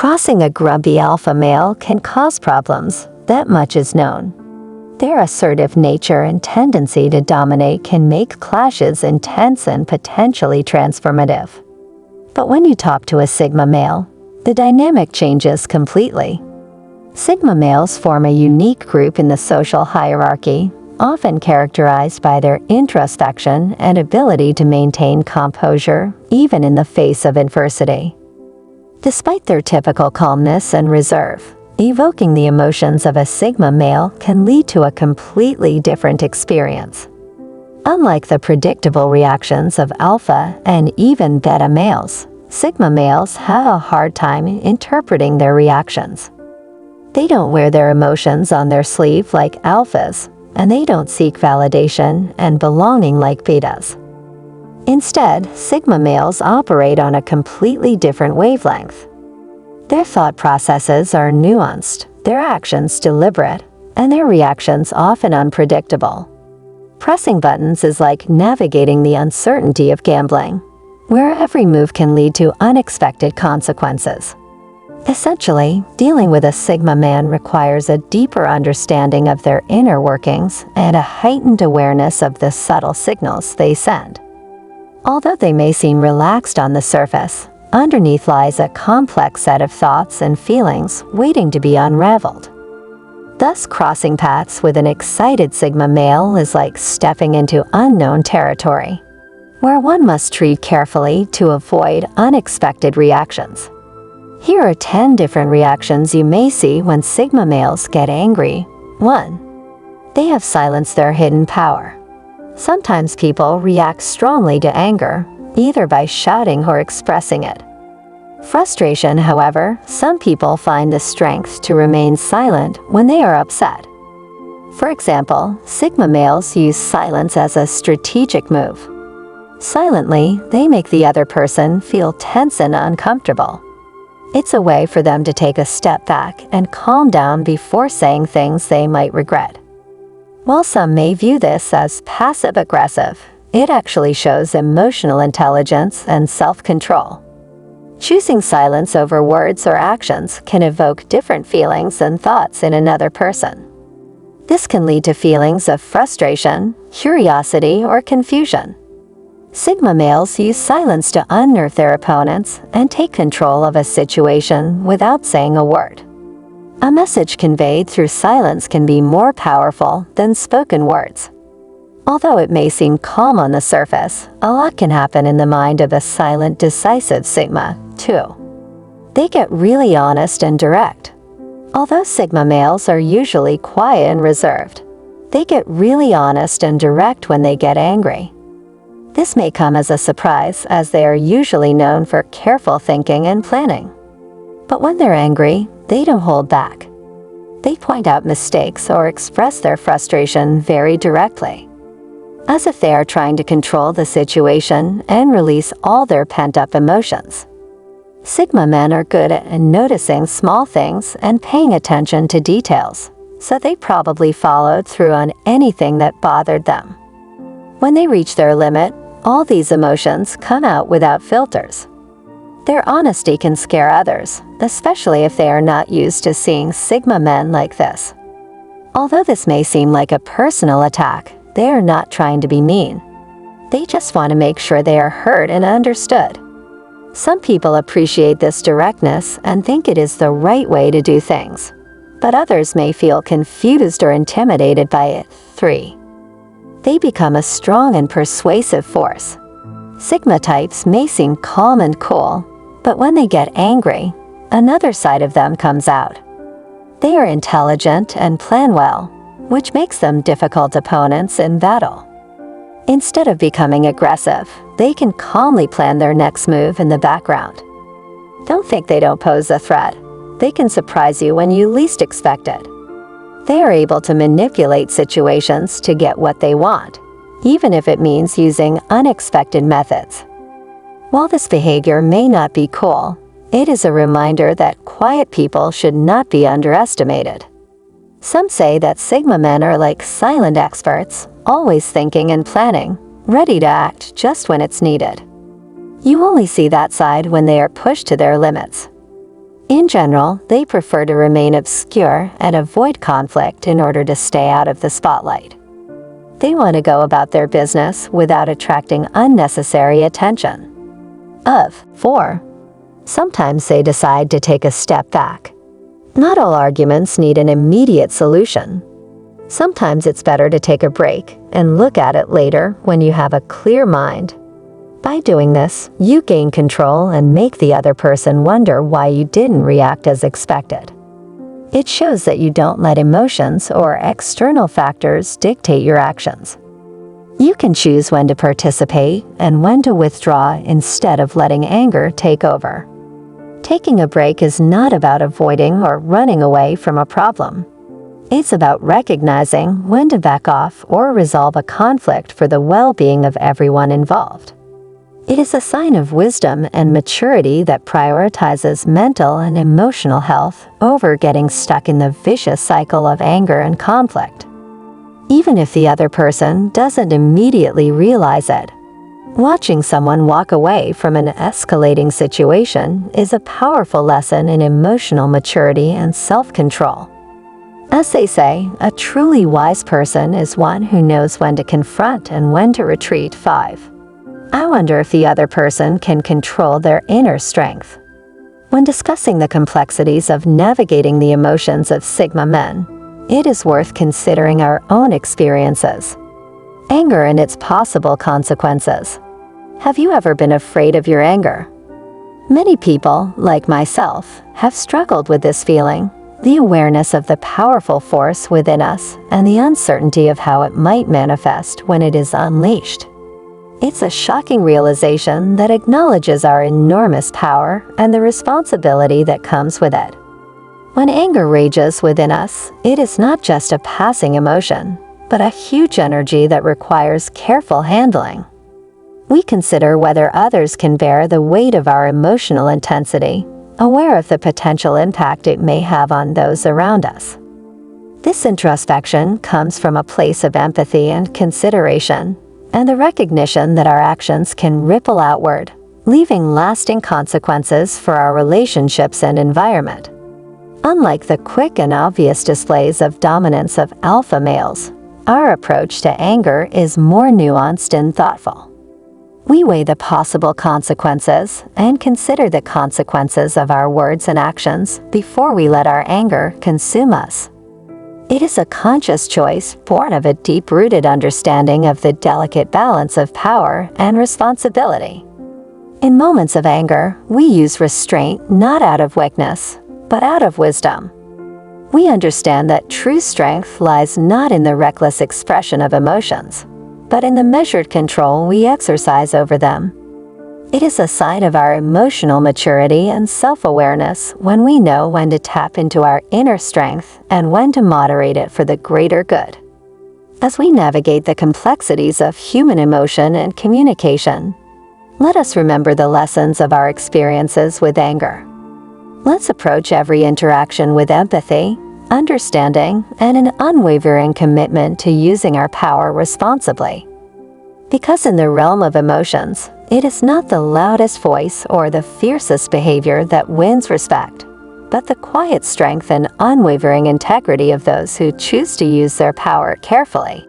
Crossing a grumpy alpha male can cause problems, that much is known. Their assertive nature and tendency to dominate can make clashes intense and potentially transformative. But when you talk to a Sigma male, the dynamic changes completely. Sigma males form a unique group in the social hierarchy, often characterized by their introspection and ability to maintain composure, even in the face of adversity. Despite their typical calmness and reserve, evoking the emotions of a Sigma male can lead to a completely different experience. Unlike the predictable reactions of alpha and even beta males, Sigma males have a hard time interpreting their reactions. They don't wear their emotions on their sleeve like alphas, and they don't seek validation and belonging like betas. Instead, Sigma males operate on a completely different wavelength. Their thought processes are nuanced, their actions deliberate, and their reactions often unpredictable. Pressing buttons is like navigating the uncertainty of gambling, where every move can lead to unexpected consequences. Essentially, dealing with a Sigma man requires a deeper understanding of their inner workings and a heightened awareness of the subtle signals they send. Although they may seem relaxed on the surface, underneath lies a complex set of thoughts and feelings waiting to be unraveled. Thus, crossing paths with an excited Sigma male is like stepping into unknown territory, where one must tread carefully to avoid unexpected reactions. Here are 10 different reactions you may see when Sigma males get angry. 1. They have silenced their hidden power. Sometimes people react strongly to anger, either by shouting or expressing it. Frustration, however, some people find the strength to remain silent when they are upset. For example, Sigma males use silence as a strategic move. Silently, they make the other person feel tense and uncomfortable. It's a way for them to take a step back and calm down before saying things they might regret. While some may view this as passive-aggressive, it actually shows emotional intelligence and self-control. Choosing silence over words or actions can evoke different feelings and thoughts in another person. This can lead to feelings of frustration, curiosity, or confusion. Sigma males use silence to unnerve their opponents and take control of a situation without saying a word. A message conveyed through silence can be more powerful than spoken words. Although it may seem calm on the surface, a lot can happen in the mind of a silent, decisive Sigma, too. They get really honest and direct. Although Sigma males are usually quiet and reserved, they get really honest and direct when they get angry. This may come as a surprise, as they are usually known for careful thinking and planning. But when they're angry, they don't hold back. They point out mistakes or express their frustration very directly, as if they are trying to control the situation and release all their pent-up emotions. Sigma men are good at noticing small things and paying attention to details, so they probably followed through on anything that bothered them. When they reach their limit, all these emotions come out without filters. Their honesty can scare others, especially if they are not used to seeing Sigma men like this. Although this may seem like a personal attack, they are not trying to be mean. They just want to make sure they are heard and understood. Some people appreciate this directness and think it is the right way to do things, but others may feel confused or intimidated by it. 3. They become a strong and persuasive force. Sigma types may seem calm and cool, but when they get angry, another side of them comes out. They are intelligent and plan well, which makes them difficult opponents in battle. Instead of becoming aggressive, they can calmly plan their next move in the background. Don't think they don't pose a threat. They can surprise you when you least expect it. They are able to manipulate situations to get what they want, even if it means using unexpected methods. While this behavior may not be cool, it is a reminder that quiet people should not be underestimated. Some say that Sigma men are like silent experts, always thinking and planning, ready to act just when it's needed. You only see that side when they are pushed to their limits. In general, they prefer to remain obscure and avoid conflict in order to stay out of the spotlight. They want to go about their business without attracting unnecessary attention. 4. Sometimes they decide to take a step back. Not all arguments need an immediate solution. Sometimes it's better to take a break and look at it later when you have a clear mind. By doing this, you gain control and make the other person wonder why you didn't react as expected. It shows that you don't let emotions or external factors dictate your actions. You can choose when to participate and when to withdraw instead of letting anger take over. Taking a break is not about avoiding or running away from a problem. It's about recognizing when to back off or resolve a conflict for the well-being of everyone involved. It is a sign of wisdom and maturity that prioritizes mental and emotional health over getting stuck in the vicious cycle of anger and conflict. Even if the other person doesn't immediately realize it, watching someone walk away from an escalating situation is a powerful lesson in emotional maturity and self-control. As they say, a truly wise person is one who knows when to confront and when to retreat. 5. I wonder if the other person can control their inner strength. When discussing the complexities of navigating the emotions of Sigma men, it is worth considering our own experiences. Anger and its possible consequences. Have you ever been afraid of your anger? Many people, like myself, have struggled with this feeling, the awareness of the powerful force within us and the uncertainty of how it might manifest when it is unleashed. It's a shocking realization that acknowledges our enormous power and the responsibility that comes with it. When anger rages within us, it is not just a passing emotion, but a huge energy that requires careful handling. We consider whether others can bear the weight of our emotional intensity, aware of the potential impact it may have on those around us. This introspection comes from a place of empathy and consideration, and the recognition that our actions can ripple outward, leaving lasting consequences for our relationships and environment. Unlike the quick and obvious displays of dominance of alpha males, our approach to anger is more nuanced and thoughtful. We weigh the possible consequences and consider the consequences of our words and actions before we let our anger consume us. It is a conscious choice born of a deep-rooted understanding of the delicate balance of power and responsibility. In moments of anger, we use restraint not out of weakness, but out of wisdom. We understand that true strength lies not in the reckless expression of emotions, but in the measured control we exercise over them. It is a sign of our emotional maturity and self-awareness when we know when to tap into our inner strength and when to moderate it for the greater good. As we navigate the complexities of human emotion and communication, let us remember the lessons of our experiences with anger. Let's approach every interaction with empathy, understanding, and an unwavering commitment to using our power responsibly. Because in the realm of emotions, it is not the loudest voice or the fiercest behavior that wins respect, but the quiet strength and unwavering integrity of those who choose to use their power carefully.